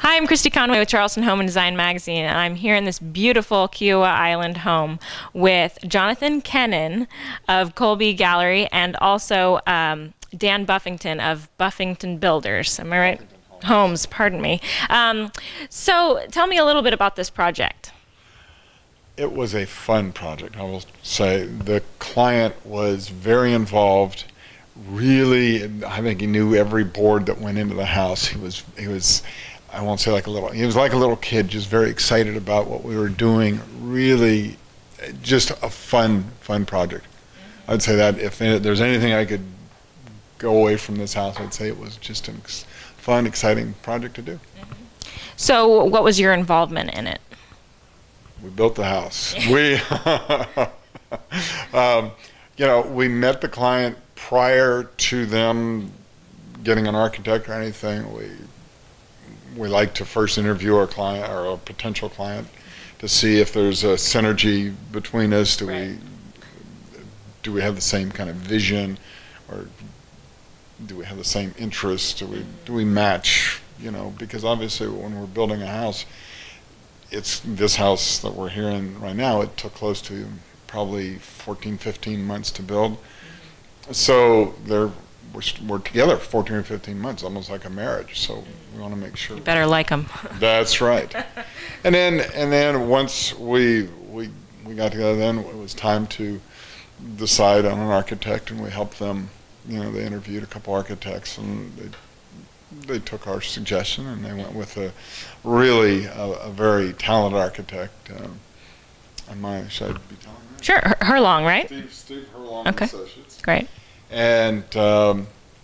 Hi, I'm Christy Conway with Charleston Home and Design Magazine, and I'm here in this beautiful Kiawah Island home with Jonathan Kenin of Kolbe Gallery and also Dan Buffington of Buffington Builders. Am I right? Homes, pardon me. So tell me a little bit about this project. It was a fun project, I will say. The client was very involved. Really, I think he knew every board that went into the house. He was, I won't say like a little, he was like a little kid, just very excited about what we were doing. Really, just a fun project. I'd say that if there's anything I could go away from this house, I'd say it was just a fun, exciting project to do. So what was your involvement in it? We built the house. We, you know, we met the client prior to them getting an architect or anything. We like to first interview our client or a potential client to see if there's a synergy between us. Do we have the same kind of vision, or do we have the same interests? Do we match? You know, because obviously when we're building a house, it's this house that we're here in right now. It took close to probably 14, 15 months to build. So we're together for 14 or 15 months, almost like a marriage. So we want to make sure. You better like them. That's right. And then once we got together, then it was time to decide on an architect, and we helped them. You know, they interviewed a couple architects, and they took our suggestion, and they went with a very talented architect. Should I be telling that? Sure, Herlong, right? Steve Herlong Okay. Associates. Great. And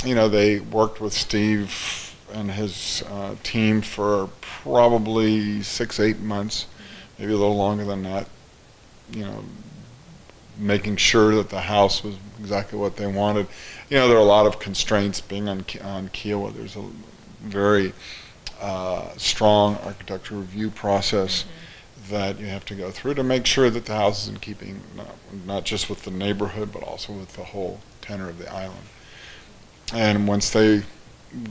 you know, they worked with Steve and his team for probably 6-8 months, maybe a little longer than that. You know, making sure that the house was exactly what they wanted. You know, there are a lot of constraints being on Kiawah. There's a very strong architectural review process that you have to go through to make sure that the house is in keeping not just with the neighborhood, but also with the whole tenor of the island. And once they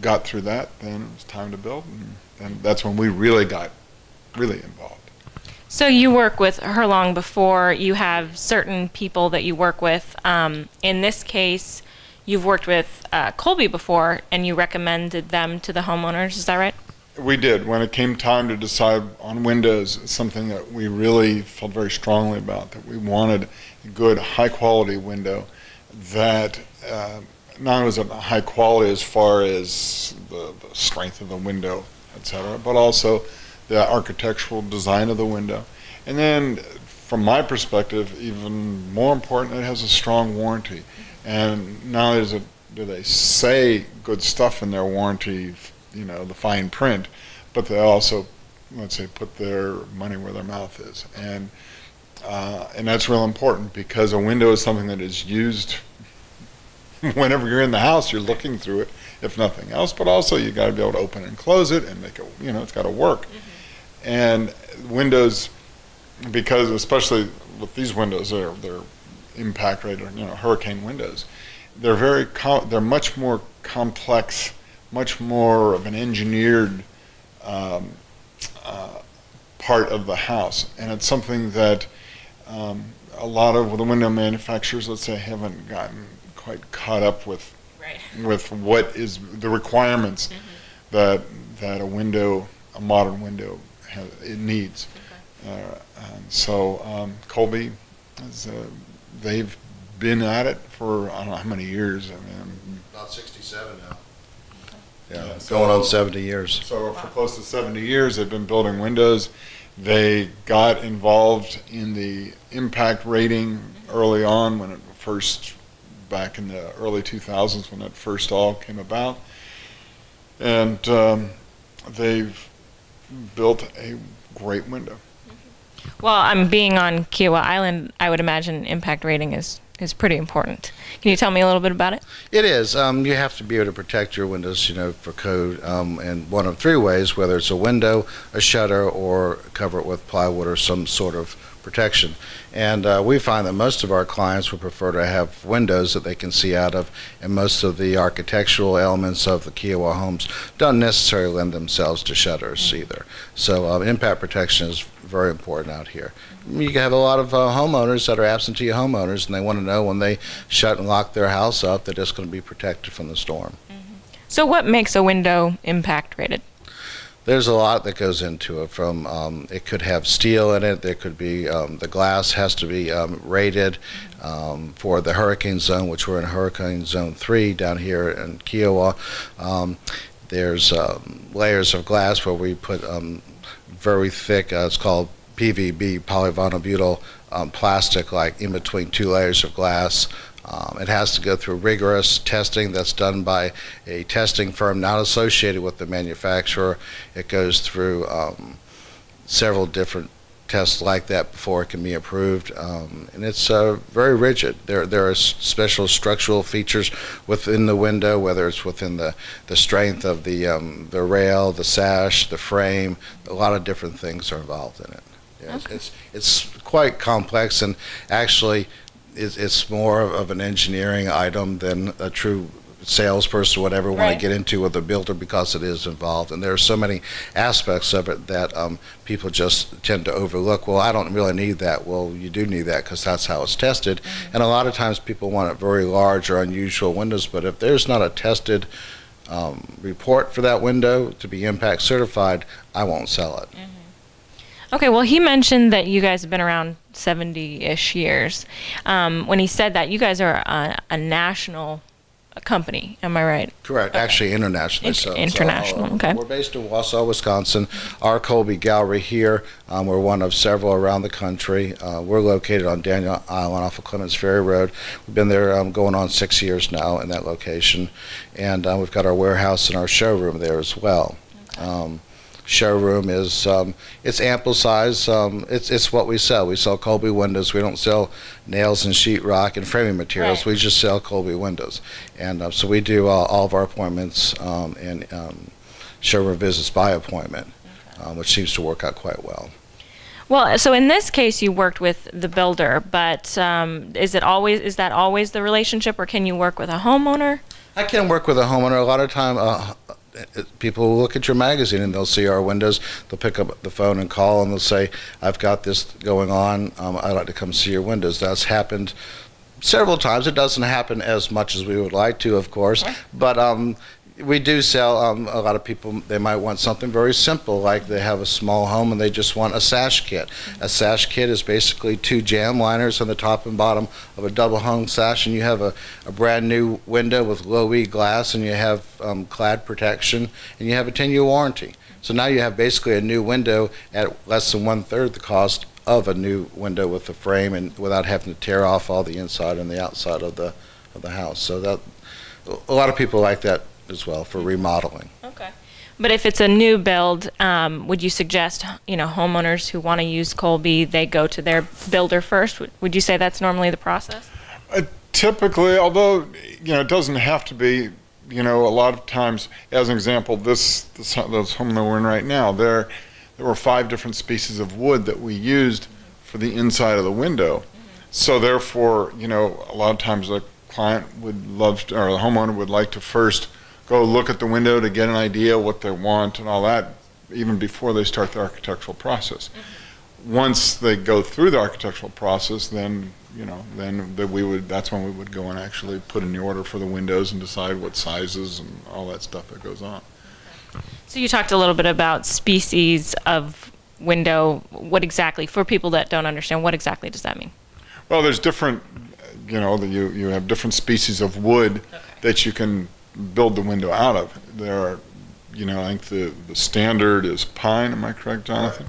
got through that, then it was time to build, and that's when we really got involved. So you work with Herlong before. You have certain people that you work with. In this case, you've worked with Kolbe before, and you recommended them to the homeowners. Is that right? We did. When it came time to decide on windows, something that we really felt very strongly about, that we wanted a good, high-quality window that not only was it high quality as far as the strength of the window, etc., but also the architectural design of the window. And then, from my perspective, even more important, it has a strong warranty. And not only do they say good stuff in their warranty, you know, the fine print, but they also, let's say, put their money where their mouth is. And that's real important, because a window is something that is used whenever you're in the house. You're looking through it, if nothing else, but also you got to be able to open and close it and make it, you know, it's got to work. And windows, because especially with these windows, they're impact rated, you know, hurricane windows, they're much more complex, much more of an engineered part of the house, and it's something that a lot of the window manufacturers, let's say, haven't gotten quite caught up with. With what is the requirements that a modern window it needs. So Kolbe, they've been at it for, I don't know how many years. I mean, about 67 now. Yeah, going on 70 years. So for close to 70 years, they've been building windows. They got involved in the impact rating early on, when it first, back in the early 2000s, when it first all came about. And they've built a great window. Well, I'm being on Kiawah Island, I would imagine impact rating is pretty important. Can you tell me a little bit about it? It is. You have to be able to protect your windows, you know, for code, in one of three ways, whether it's a window, a shutter, or cover it with plywood or some sort of protection. And we find that most of our clients would prefer to have windows that they can see out of, and most of the architectural elements of the Kiawah homes don't necessarily lend themselves to shutters either. So impact protection is very important out here. You have a lot of homeowners that are absentee homeowners, and they want to know when they shut and lock their house up that it's going to be protected from the storm. So what makes a window impact rated? There's a lot that goes into it. From it could have steel in it. There could be the glass has to be rated for the hurricane zone, which we're in Hurricane Zone 3 down here in Kiawah. There's layers of glass where we put very thick. It's called PVB, polyvinyl butyl plastic, like in between two layers of glass. It has to go through rigorous testing that's done by a testing firm not associated with the manufacturer. It goes through several different tests like that before it can be approved, and it's very rigid. There are special structural features within the window, whether it's within the strength of the rail, the sash, the frame. A lot of different things are involved in it. Yeah, okay. It's quite complex, and actually it's more of an engineering item than a true salesperson would ever want to get into with a builder, because it is involved, and there are so many aspects of it that people just tend to overlook. Well, I don't really need that. Well, you do need that because that's how it's tested. And a lot of times people want very large or unusual windows, but if there's not a tested report for that window to be impact certified, I won't sell it. Okay, well, he mentioned that you guys have been around 70-ish years. When he said that, you guys are a national company, am I right? Correct. Okay. Actually, internationally. International, okay. We're based in Wausau, Wisconsin. Our Kolbe gallery here, we're one of several around the country. We're located on Daniel Island off of Clements Ferry Road. We've been there going on 6 years now in that location. And we've got our warehouse and our showroom there as well. Okay. Showroom is it's ample size. It's what we sell. We sell Kolbe windows. We don't sell nails and sheetrock and framing materials. We just sell Kolbe windows, and so we do all of our appointments and showroom visits by appointment, which seems to work out quite well. Well, so in this case, you worked with the builder, but is that always the relationship, or can you work with a homeowner? I can work with a homeowner. A lot of time. People will look at your magazine and they'll see our windows. They'll pick up the phone and call, and they'll say, I've got this going on. I'd like to come see your windows. That's happened several times. It doesn't happen as much as we would like to, of course, but we do sell. A lot of people, they might want something very simple, like they have a small home and they just want a sash kit. A sash kit is basically 2 jam liners on the top and bottom of a double hung sash, and you have a brand new window with low E glass, and you have clad protection, and you have a 10-year warranty. So now you have basically a new window at less than 1/3 the cost of a new window with the frame, and without having to tear off all the inside and the outside of the house. So that a lot of people like that as well for remodeling. Okay. But if it's a new build, would you suggest, homeowners who want to use Kolbe, they go to their builder first? Would you say that's normally the process? Typically, although, it doesn't have to be, a lot of times, as an example, this home that we're in right now, there were 5 different species of wood that we used for the inside of the window. So therefore, a lot of times the client would love to, or the homeowner would like to first go look at the window to get an idea what they want and all that, even before they start the architectural process. Once they go through the architectural process, then that's when we would go and actually put in the order for the windows and decide what sizes and all that stuff that goes on. So you talked a little bit about species of window. What exactly, for people that don't understand, what exactly does that mean? Well, there's different, you have different species of wood that you can build the window out of. There are, I think the standard is pine, am I correct, Jonathan?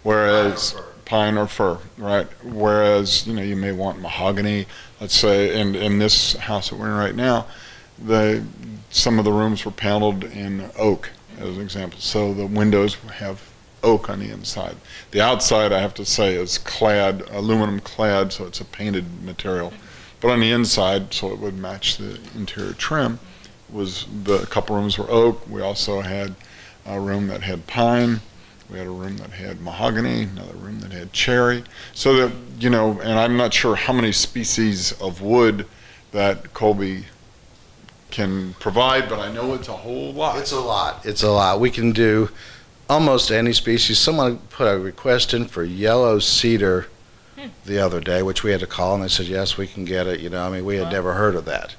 Whereas pine or fir, right? Whereas, you may want mahogany, let's say, in this house that we're in right now, some of the rooms were paneled in oak, as an example. So the windows have oak on the inside. The outside, I have to say, is clad, aluminum clad, so it's a painted material. But on the inside, so it would match the interior trim, a couple rooms were oak. We also had a room that had pine. We had a room that had mahogany, another room that had cherry. So that, you know, and I'm not sure how many species of wood that Kolbe can provide, but I know it's a whole lot. It's a lot. It's a lot. We can do almost any species. Someone put a request in for yellow cedar the other day, which we had to call, and they said, yes, we can get it. You know, I mean, we had never heard of that.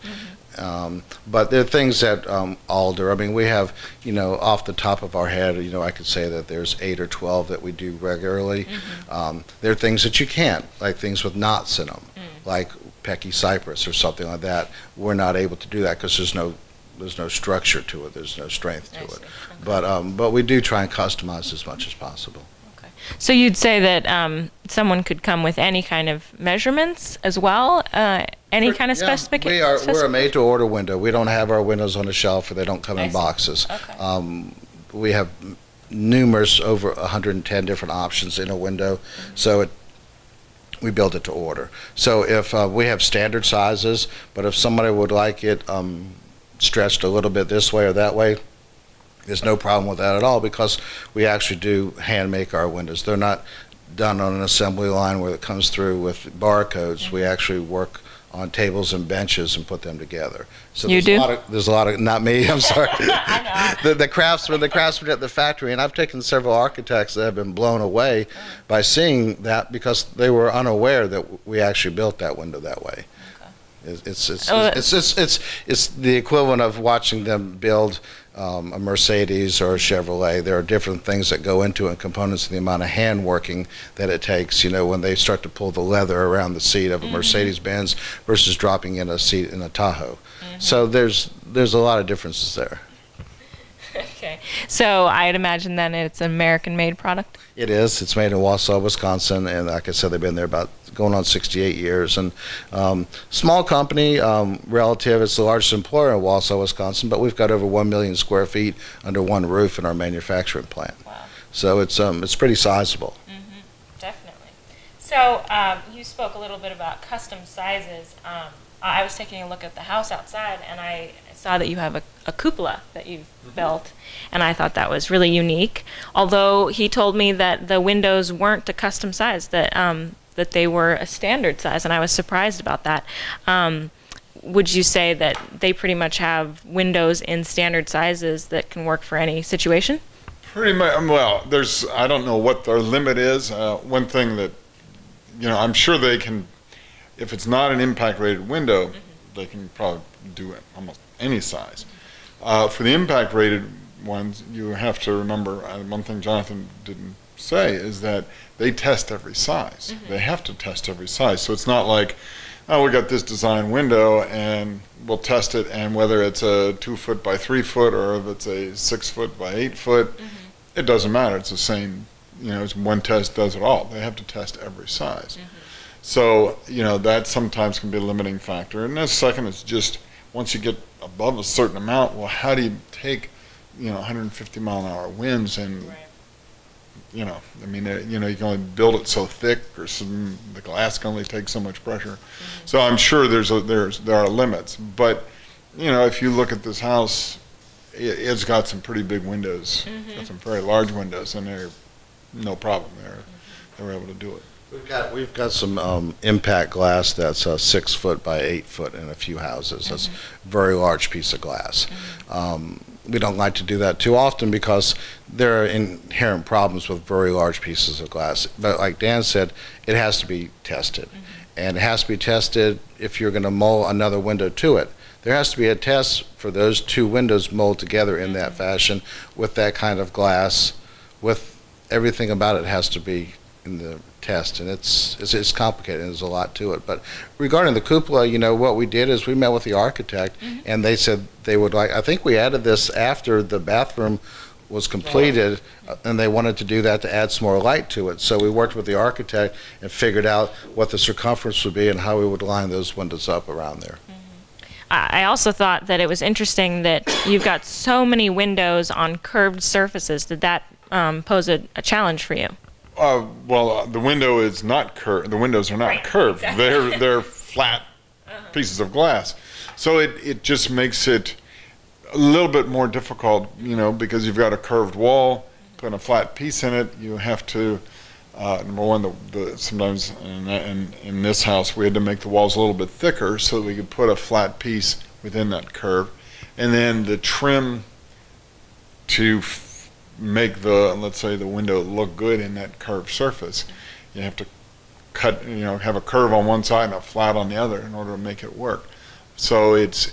But there are things that alder. I mean, we have, you know, off the top of our head, you know, I could say that there's 8 or 12 that we do regularly. There are things that you can't, like things with knots in them, like pecky cypress or something like that. We're not able to do that because there's no structure to it. There's no strength to it. Okay. But we do try and customize as much as possible. Okay. So you'd say that someone could come with any kind of measurements as well, any kind of specification? We're a made-to-order window. We don't have our windows on the shelf, or they don't come in boxes. Okay. We have numerous, over 110 different options in a window, so we build it to order. So if we have standard sizes, but if somebody would like it stretched a little bit this way or that way, there's no problem with that at all, because we actually do hand make our windows. They're not done on an assembly line where it comes through with barcodes. We actually work on tables and benches and put them together. So there's a lot of not me, I'm sorry. I know. the craftsmen at the factory, and I've taken several architects that have been blown away by seeing that, because they were unaware that we actually built that window that way. It's the equivalent of watching them build a Mercedes or a Chevrolet. There are different things that go into it, and components, and the amount of hand working that it takes, you know, when they start to pull the leather around the seat of a Mercedes-Benz versus dropping in a seat in a Tahoe. So there's a lot of differences there. Okay. So I'd imagine then it's an American-made product? It is. It's made in Wausau, Wisconsin, and like I said, they've been there about going on 68 years. And small company, relative. It's the largest employer in Wausau, Wisconsin, but we've got over 1 million square feet under one roof in our manufacturing plant. Wow. So it's pretty sizable. Definitely. So you spoke a little bit about custom sizes. I was taking a look at the house outside, and I saw that you have a cupola that you've built, and I thought that was really unique. Although he told me that the windows weren't a custom size, that that they were a standard size, and I was surprised about that. Would you say that they pretty much have windows in standard sizes that can work for any situation? Pretty much. Well, I don't know what their limit is. One thing that, you know, I'm sure they can, if it's not an impact rated window, they can probably do it almost any size. For the impact rated ones, you have to remember, one thing Jonathan didn't say is that they test every size. They have to test every size. So it's not like, oh, we got this design window and we'll test it, and whether it's a 2 foot by 3 foot or if it's a 6 foot by 8 foot, it doesn't matter. It's the same, you know, it's one test does it all. They have to test every size. So, you know, that sometimes can be a limiting factor. And the second is just, once you get above a certain amount, well, how do you take, you know, 150-mile-an-hour winds and, you know, I mean, you know, you can only build it so thick, or the glass can only take so much pressure. So I'm sure there are limits. But, you know, if you look at this house, it's got some pretty big windows, got some very large windows, and they're no problem. They were able to do it. We've got some impact glass that's 6 foot by 8 foot in a few houses. That's a very large piece of glass. We don't like to do that too often because there are inherent problems with very large pieces of glass. But like Dan said, it has to be tested. And it has to be tested if you're going to mold another window to it. There has to be a test for those two windows molded together in that fashion with that kind of glass. With everything about it has to be in the test, and it's complicated, and there's a lot to it. But regarding the cupola, you know, what we did is we met with the architect, and they said they would like, I think we added this after the bathroom was completed, and they wanted to do that to add some more light to it. So we worked with the architect and figured out what the circumference would be and how we would line those windows up around there. I also thought that it was interesting that you've got so many windows on curved surfaces. Did that pose a challenge for you? Well, the window is not curved. The windows are not curved. Exactly. They're flat pieces of glass. So it just makes it a little bit more difficult, you know, because you've got a curved wall putting a flat piece in it, you have to, number one, sometimes in this house we had to make the walls a little bit thicker so that we could put a flat piece within that curve. And then the trim to make let's say the window look good in that curved surface, you have to cut, have a curve on one side and a flat on the other in order to make it work. So it's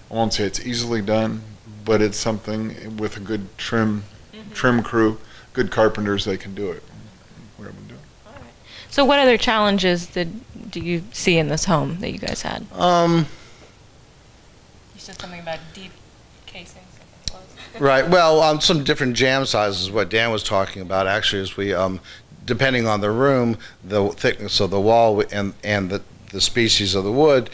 I won't say it's easily done, but it's something with a good trim crew, good carpenters, they can do it. We're able to do it. All right. So what other challenges do you see in this home that you guys had? You said something about deep casings. Right. Well, some different jam sizes. What Dan was talking about actually is we, depending on the room, the thickness of the wall, and the species of the wood,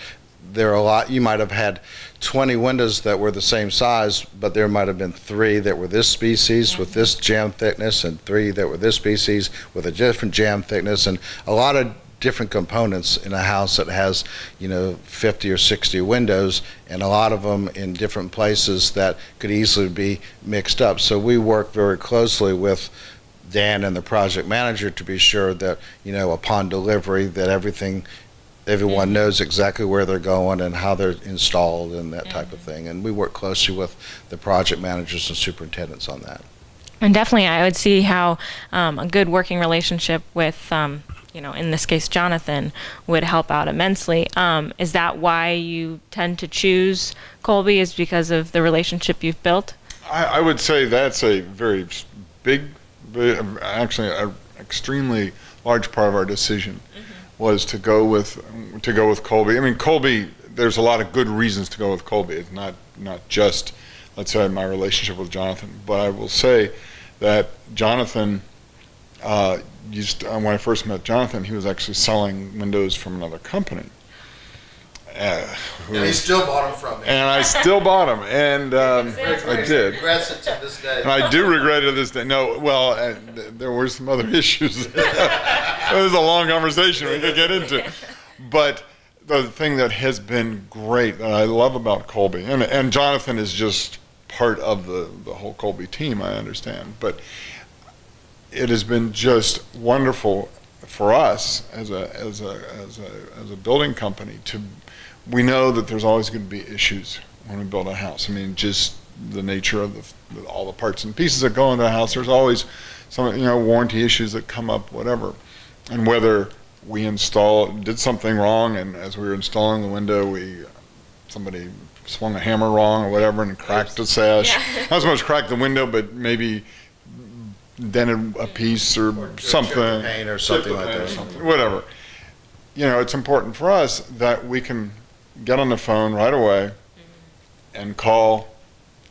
there are a lot. You might have had 20 windows that were the same size, but there might have been 3 that were this species with this jam thickness, and 3 that were this species with a different jam thickness, and a lot of different components in a house that has 50 or 60 windows, and a lot of them in different places that could easily be mixed up. So we work very closely with Dan and the project manager to be sure that upon delivery that everyone knows exactly where they're going and how they're installed and that type of thing. And we work closely with the project managers and superintendents on that. And definitely I would see how a good working relationship with, in this case, Jonathan, would help out immensely. Is that why you tend to choose Kolbe, is because of the relationship you've built? I would say that's a very big, actually an extremely large part of our decision. Was to go with Kolbe. I mean, Kolbe, there's a lot of good reasons to go with Kolbe. It's not just, let's say, my relationship with Jonathan. But I will say that Jonathan, when I first met Jonathan, he was actually selling windows from another company. And he still bought them from me. And I still bought them, and I did. Regrets it to this day. And I do regret it to this day. No, well, there were some other issues. It was a long conversation we could get into. But the thing that has been great, that I love about Kolbe, and Jonathan is just part of the whole Kolbe team, I understand, but it has been just wonderful for us as a building company we know that there's always going to be issues when we build a house. I mean, just the nature of all the parts and pieces that go into a house. There's always some, warranty issues that come up, whatever. And whether we did something wrong, and as we were installing the window, somebody swung a hammer wrong or whatever and cracked the sash. Yeah. Not so much cracked the window, but maybe dented a piece or something. Chipped the paint or something like that. Whatever. It's important for us that we can get on the phone right away and call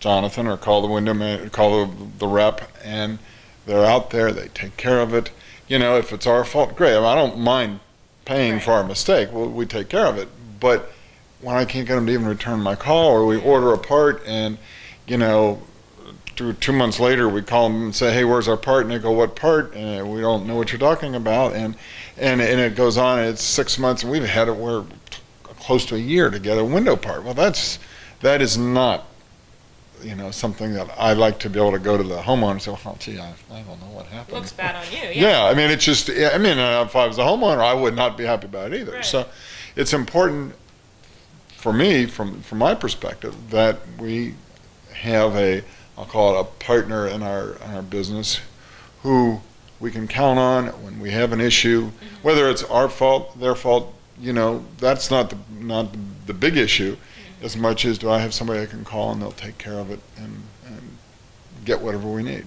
Jonathan or call the window man, call the rep, and they're out there. They take care of it. If it's our fault, great. I don't mind paying for our mistake. We take care of it. But when I can't get them to even return my call, or we order a part and 2 months later we call them and say, hey, where's our part? And they go, what part? And we don't know what you're talking about. And it goes on, and it's 6 months, and we've had it where close to a year to get a window part. Well, that is not, something that I like to be able to go to the homeowner and say, well, gee, I don't know what happened. Looks bad on you. Yeah, I mean, it's just, if I was a homeowner, I would not be happy about it either. Right. So it's important for me, from my perspective, that we have I'll call it a partner in our business who we can count on when we have an issue, whether it's our fault, their fault. That's not the big issue, as much as do I have somebody I can call and they'll take care of it and get whatever we need.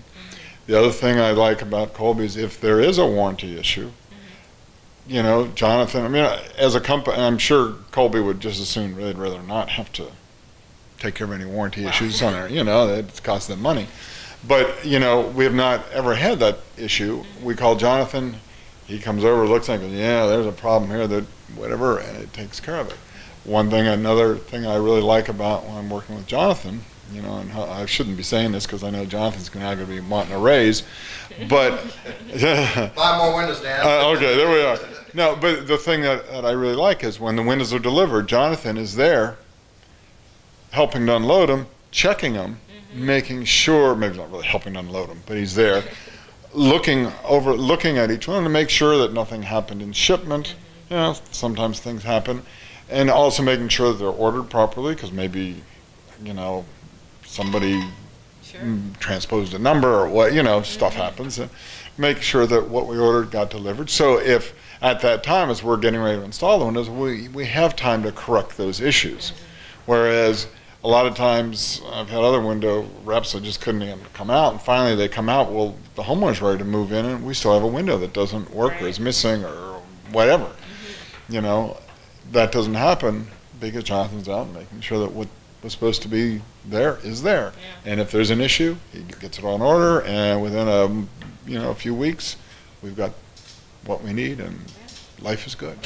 The other thing I like about Kolbe is if there is a warranty issue, Jonathan, as a company, I'm sure Kolbe would just as soon, they'd rather not have to take care of any warranty issues on there, it costs them money. But, we have not ever had that issue. We call Jonathan, he comes over, looks like, yeah, there's a problem here, that whatever, and it takes care of it. Another thing I really like about when I'm working with Jonathan, and I shouldn't be saying this because I know Jonathan's now going to be wanting a raise, but... Buy more windows, Dan. Okay, there we are. No, but the thing that I really like is when the windows are delivered, Jonathan is there helping to unload them, checking them, making sure, maybe not really helping unload them, but he's there, looking at each one to make sure that nothing happened in shipment. You know, sometimes things happen, and also making sure that they're ordered properly, because maybe, you know, somebody transposed a number or what, you know, stuff happens. And make sure that what we ordered got delivered. So if at that time, as we're getting ready to install the windows, we have time to correct those issues. Whereas a lot of times I've had other window reps that just couldn't even come out, and finally they come out, well, the homeowner's ready to move in, and we still have a window that doesn't work or is missing or whatever. You know, that doesn't happen because Jonathan's out making sure that what was supposed to be there is there. And if there's an issue, he gets it on order, and within a few weeks, we've got what we need, and life is good.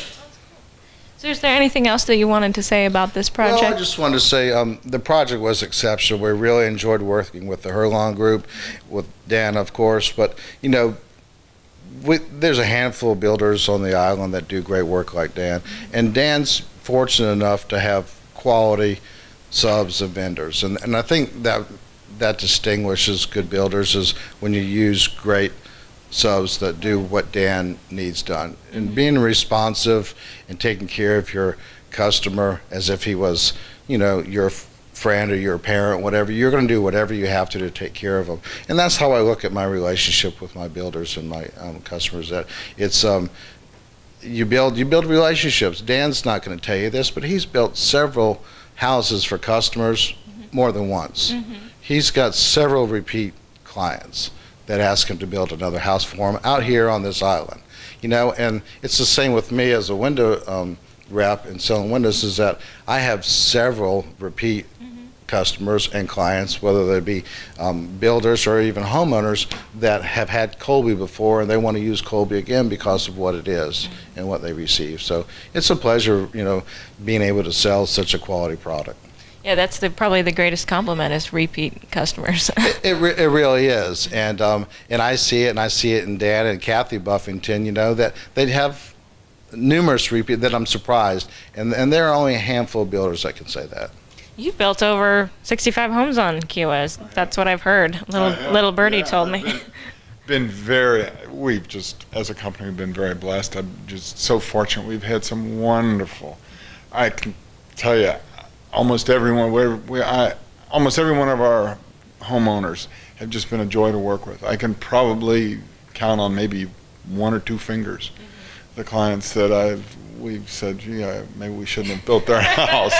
So is there anything else that you wanted to say about this project? Well, I just wanted to say the project was exceptional. We really enjoyed working with the Herlong group, with Dan, of course, but, you know, there's a handful of builders on the island that do great work like Dan, and Dan's fortunate enough to have quality subs and vendors, and I think that distinguishes good builders is when you use great subs that do what Dan needs done, and being responsive and taking care of your customer as if he was, you know, your friend or your parent, whatever. You're going to do whatever you have to take care of them, and that's how I look at my relationship with my builders and my customers. That it's you build relationships. Dan's not going to tell you this, but he's built several houses for customers more than once. He's got several repeat clients that ask him to build another house for him out here on this island. You know, and it's the same with me as a window rep and selling windows, is that I have several repeat customers and clients, whether they be builders or even homeowners that have had Kolbe before, and they want to use Kolbe again because of what it is and what they receive. So it's a pleasure, you know, being able to sell such a quality product. Yeah, that's probably the greatest compliment is repeat customers. It really is, and I see it, and I see it in Dan and Kathy Buffington. You know, that they have numerous repeat that I'm surprised, and there are only a handful of builders that can say that. You've built over 65 homes on Kiawah. That's what I've heard. Little birdie told me. We've just, as a company, we've been very blessed. I'm just so fortunate. We've had some wonderful, I can tell you, almost every one of our homeowners have just been a joy to work with. I can probably count on maybe one or two fingers the clients that we've said, gee, maybe we shouldn't have built their house.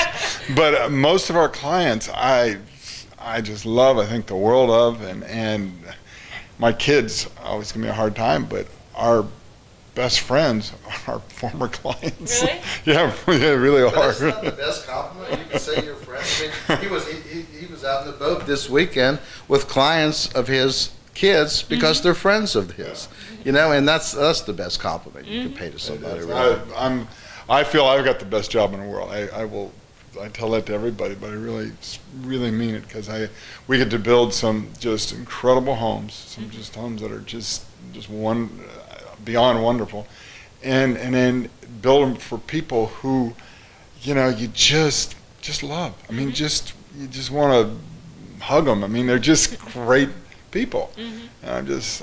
But most of our clients, I just love, I think the world of, and my kids always give me a hard time, but our best friends are former clients. Really? Yeah, they really are. That's not the best compliment. You can say you're friends. I mean, he was out in the boat this weekend with clients of his kids because they're friends of his. You know, and that's the best compliment you can pay to somebody. Really. I feel I've got the best job in the world. I tell that to everybody, but I really mean it, because we get to build some just incredible homes, some just homes that are just beyond wonderful, and then build them for people who, you know, you just love. I mean, you just want to hug them. I mean, they're just great people. And I just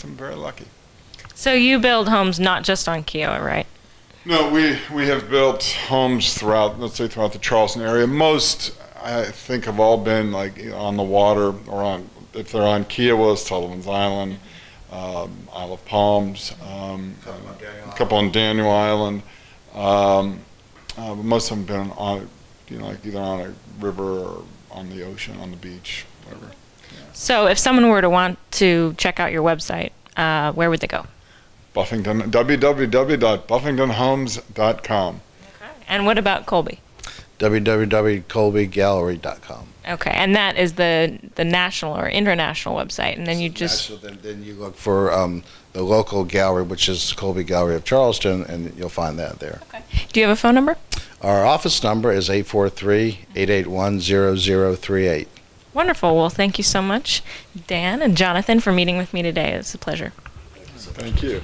am very lucky. So you build homes not just on Kiawah, right? No, we have built homes throughout, let's say, throughout the Charleston area. Most, I think, have all been like on the water, or if they're on Kiawah, Sullivan's Island, Isle of Palms, a couple on Daniel Island. But most of them have been on, you know, like either on a river or on the ocean, on the beach, whatever. Yeah. So if someone were to want to check out your website, where would they go? Buffington, www.buffingtonhomes.com. Okay. And what about Kolbe? www.kolbegallery.com. Okay, and that is the national or international website, and then you just... Then you look for the local gallery, which is Kolbe Gallery of Charleston, and you'll find that there. Okay. Do you have a phone number? Our office number is 843-881-0038. Wonderful. Well, thank you so much, Dan and Jonathan, for meeting with me today. It was a pleasure. Thank you.